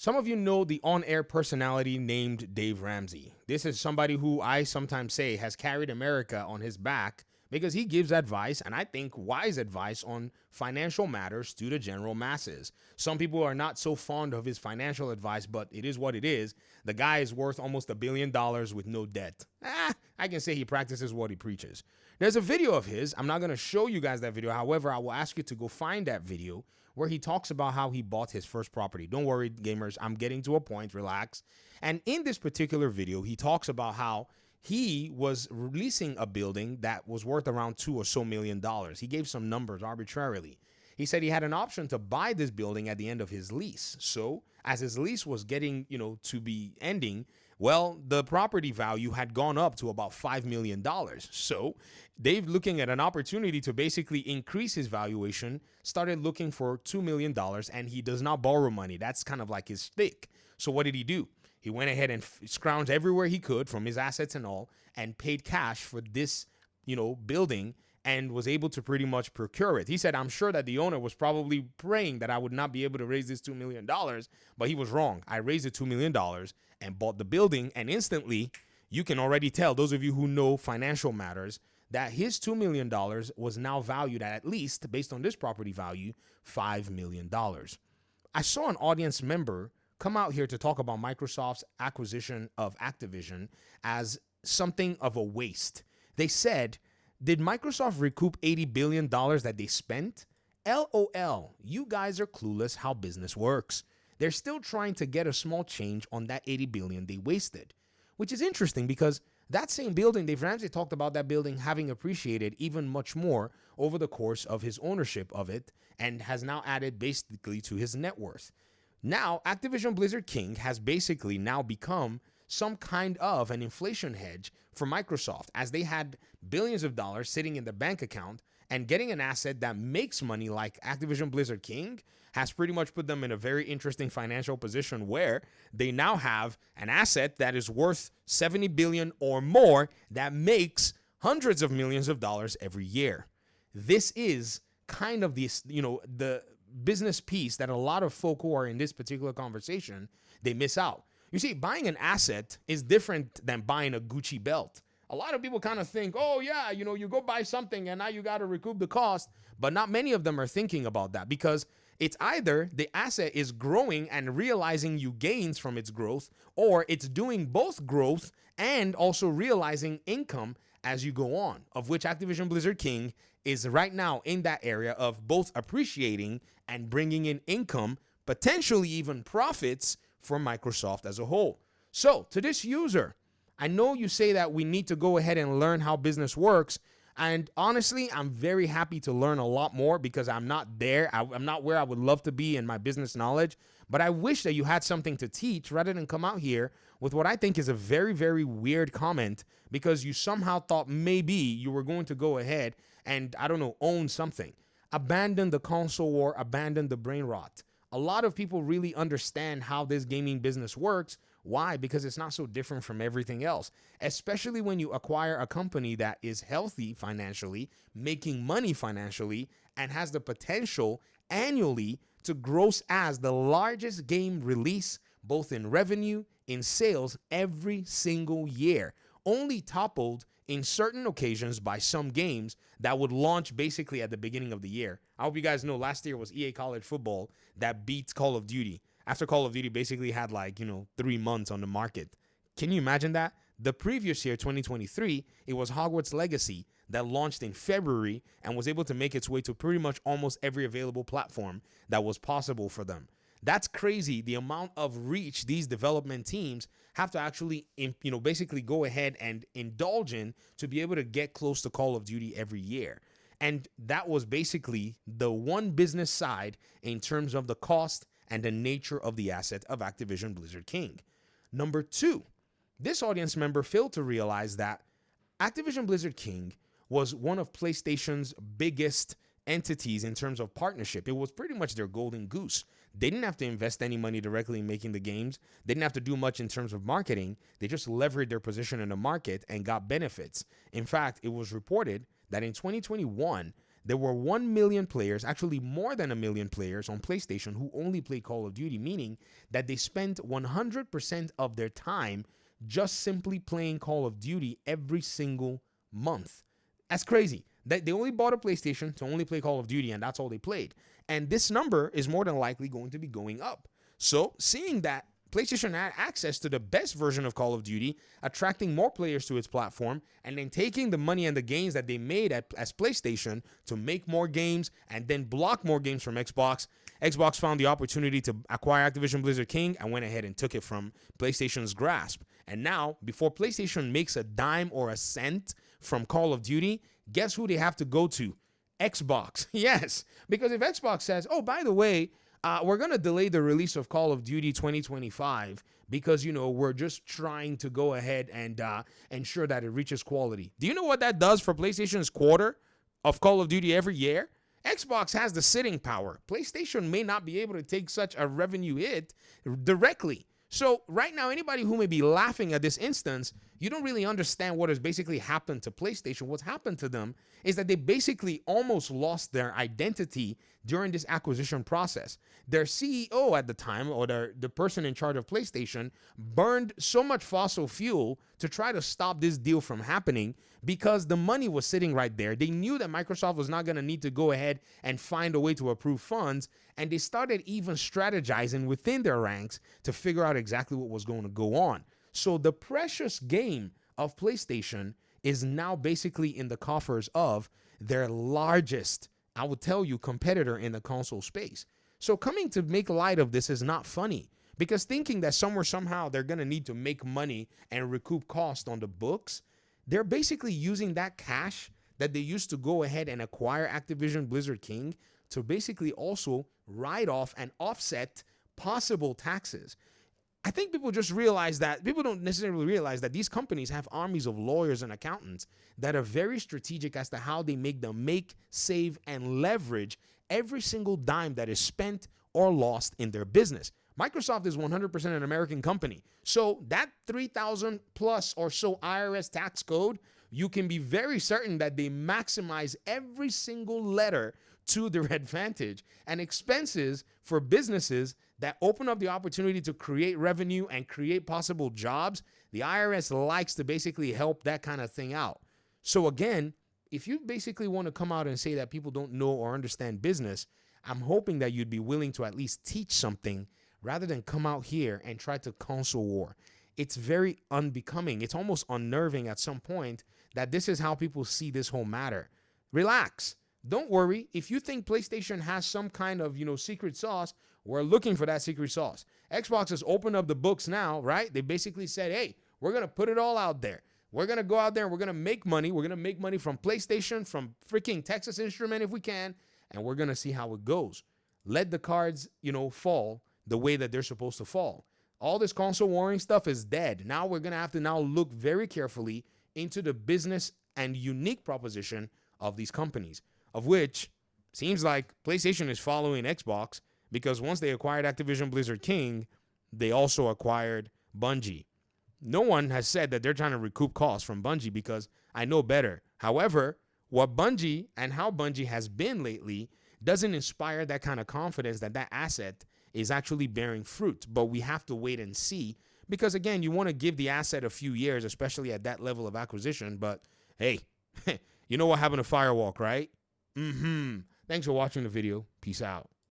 Some of you know the on-air personality named Dave Ramsey. This is somebody who I sometimes say has carried America on his back because he gives advice, and I think wise advice, on financial matters to the general masses. Some people are not so fond of his financial advice, but it is what it is. The guy is worth almost $1 billion with no debt. I can say he practices what he preaches. There's a video of his. I'm not going to show you guys that video. However, I will ask you to go find that video where he talks about how he bought his first property. Don't worry, gamers. I'm getting to a point. Relax. And in this particular video, he talks about how he was releasing a building that was worth around $2 million or so. He gave some numbers arbitrarily. He said he had an option to buy this building at the end of his lease. So as his lease was getting, to be ending, well, the property value had gone up to about $5 million. So Dave, looking at an opportunity to basically increase his valuation, started looking for $2 million, and he does not borrow money. That's kind of like his shtick. So what did he do? He went ahead and scrounged everywhere he could from his assets and all, and paid cash for this, building, and was able to pretty much procure it. He said, I'm sure that the owner was probably praying that I would not be able to raise this $2 million, but he was wrong. I raised the $2 million and bought the building, and instantly, you can already tell, those of you who know financial matters, that his $2 million was now valued at least, based on this property value, $5 million. I saw an audience member come out here to talk about Microsoft's acquisition of Activision as something of a waste. They said, did Microsoft recoup $80 billion that they spent? LOL, you guys are clueless how business works. They're still trying to get a small change on that $80 billion they wasted, which is interesting because that same building, Dave Ramsey talked about that building having appreciated even much more over the course of his ownership of it, and has now added basically to his net worth. Now, Activision Blizzard King has basically now become some kind of an inflation hedge for Microsoft, as they had billions of dollars sitting in their bank account, and getting an asset that makes money like Activision Blizzard King has pretty much put them in a very interesting financial position where they now have an asset that is worth $70 billion or more that makes hundreds of millions of dollars every year. This is kind of the business piece that a lot of folk who are in this particular conversation, they miss out. You see, buying an asset is different than buying a Gucci belt. A lot of people kind of think, oh yeah, you go buy something and now you got to recoup the cost, but not many of them are thinking about that, because it's either the asset is growing and realizing you gains from its growth, or it's doing both growth and also realizing income as you go on, of which Activision Blizzard King is right now in that area of both appreciating and bringing in income, potentially even profits for Microsoft as a whole. So to this user, I know you say that we need to go ahead and learn how business works. And honestly, I'm very happy to learn a lot more because I'm not there. I'm not where I would love to be in my business knowledge. But I wish that you had something to teach rather than come out here with what I think is a very, very weird comment, because you somehow thought maybe you were going to go ahead and, own something. Abandon the console war, abandon the brain rot. A lot of people really understand how this gaming business works. Why? Because it's not so different from everything else, especially when you acquire a company that is healthy financially, making money financially, and has the potential annually to gross as the largest game release, both in revenue, in sales, every single year, only toppled in certain occasions by some games that would launch basically at the beginning of the year. I hope you guys know last year was EA College Football that beat Call of Duty. After Call of Duty basically had 3 months on the market. Can you imagine that? The previous year, 2023, it was Hogwarts Legacy that launched in February and was able to make its way to pretty much almost every available platform that was possible for them. That's crazy, the amount of reach these development teams have to actually, basically go ahead and indulge in to be able to get close to Call of Duty every year. And that was basically the one business side in terms of the cost and the nature of the asset of Activision Blizzard King. Number two, this audience member failed to realize that Activision Blizzard King was one of PlayStation's biggest entities in terms of partnership. It was pretty much their golden goose. They didn't have to invest any money directly in making the games. They didn't have to do much in terms of marketing. They just leveraged their position in the market and got benefits. In fact, it was reported that in 2021, there were 1 million players, actually more than 1 million players on PlayStation who only play Call of Duty, meaning that they spent 100% of their time just simply playing Call of Duty every single month. That's crazy. They only bought a PlayStation to only play Call of Duty, and that's all they played. And this number is more than likely going to be going up. So seeing that PlayStation had access to the best version of Call of Duty, attracting more players to its platform, and then taking the money and the gains that they made as PlayStation to make more games and then block more games from Xbox. Xbox found the opportunity to acquire Activision Blizzard King and went ahead and took it from PlayStation's grasp. And now, before PlayStation makes a dime or a cent from Call of Duty, guess who they have to go to? Xbox. Yes, because if Xbox says, oh, by the way, we're going to delay the release of Call of Duty 2025 because, we're just trying to go ahead and ensure that it reaches quality. Do you know what that does for PlayStation's quarter of Call of Duty every year? Xbox has the sitting power. PlayStation may not be able to take such a revenue hit directly. So right now, anybody who may be laughing at this instance, you don't really understand what has basically happened to PlayStation. What's happened to them is that they basically almost lost their identity during this acquisition process. Their CEO at the time, or the person in charge of PlayStation, burned so much fossil fuel to try to stop this deal from happening because the money was sitting right there. They knew that Microsoft was not going to need to go ahead and find a way to approve funds, and they started even strategizing within their ranks to figure out exactly what was going to go on. So the precious game of PlayStation is now basically in the coffers of their largest, I would tell you, competitor in the console space. So coming to make light of this is not funny, because thinking that somehow they're going to need to make money and recoup cost on the books, they're basically using that cash that they used to go ahead and acquire Activision Blizzard King to basically also write off and offset possible taxes. I think people don't necessarily realize that these companies have armies of lawyers and accountants that are very strategic as to how they make, save, and leverage every single dime that is spent or lost in their business. Microsoft is 100% an American company. So that 3,000 plus or so IRS tax code, you can be very certain that they maximize every single letter to their advantage, and expenses for businesses that open up the opportunity to create revenue and create possible jobs. The IRS likes to basically help that kind of thing out. So again, if you basically want to come out and say that people don't know or understand business, I'm hoping that you'd be willing to at least teach something rather than come out here and try to console war. It's very unbecoming. It's almost unnerving at some point that this is how people see this whole matter. Relax. Don't worry. If you think PlayStation has some kind of, secret sauce, we're looking for that secret sauce. Xbox has opened up the books now, right? They basically said, hey, we're going to put it all out there. We're going to go out there and we're going to make money. We're going to make money from PlayStation, from freaking Texas Instrument if we can, and we're going to see how it goes. Let the cards, fall the way that they're supposed to fall. All this console warring stuff is dead. Now we're going to have to now look very carefully into the business and unique proposition of these companies, of which seems like PlayStation is following Xbox, because once they acquired Activision Blizzard King, they also acquired Bungie. No one has said that they're trying to recoup costs from Bungie, because I know better. However, what Bungie and how Bungie has been lately doesn't inspire that kind of confidence that asset is actually bearing fruit. But we have to wait and see, because again, you want to give the asset a few years, especially at that level of acquisition. But hey, you know what happened to Firewalk, right? Thanks for watching the video. Peace out.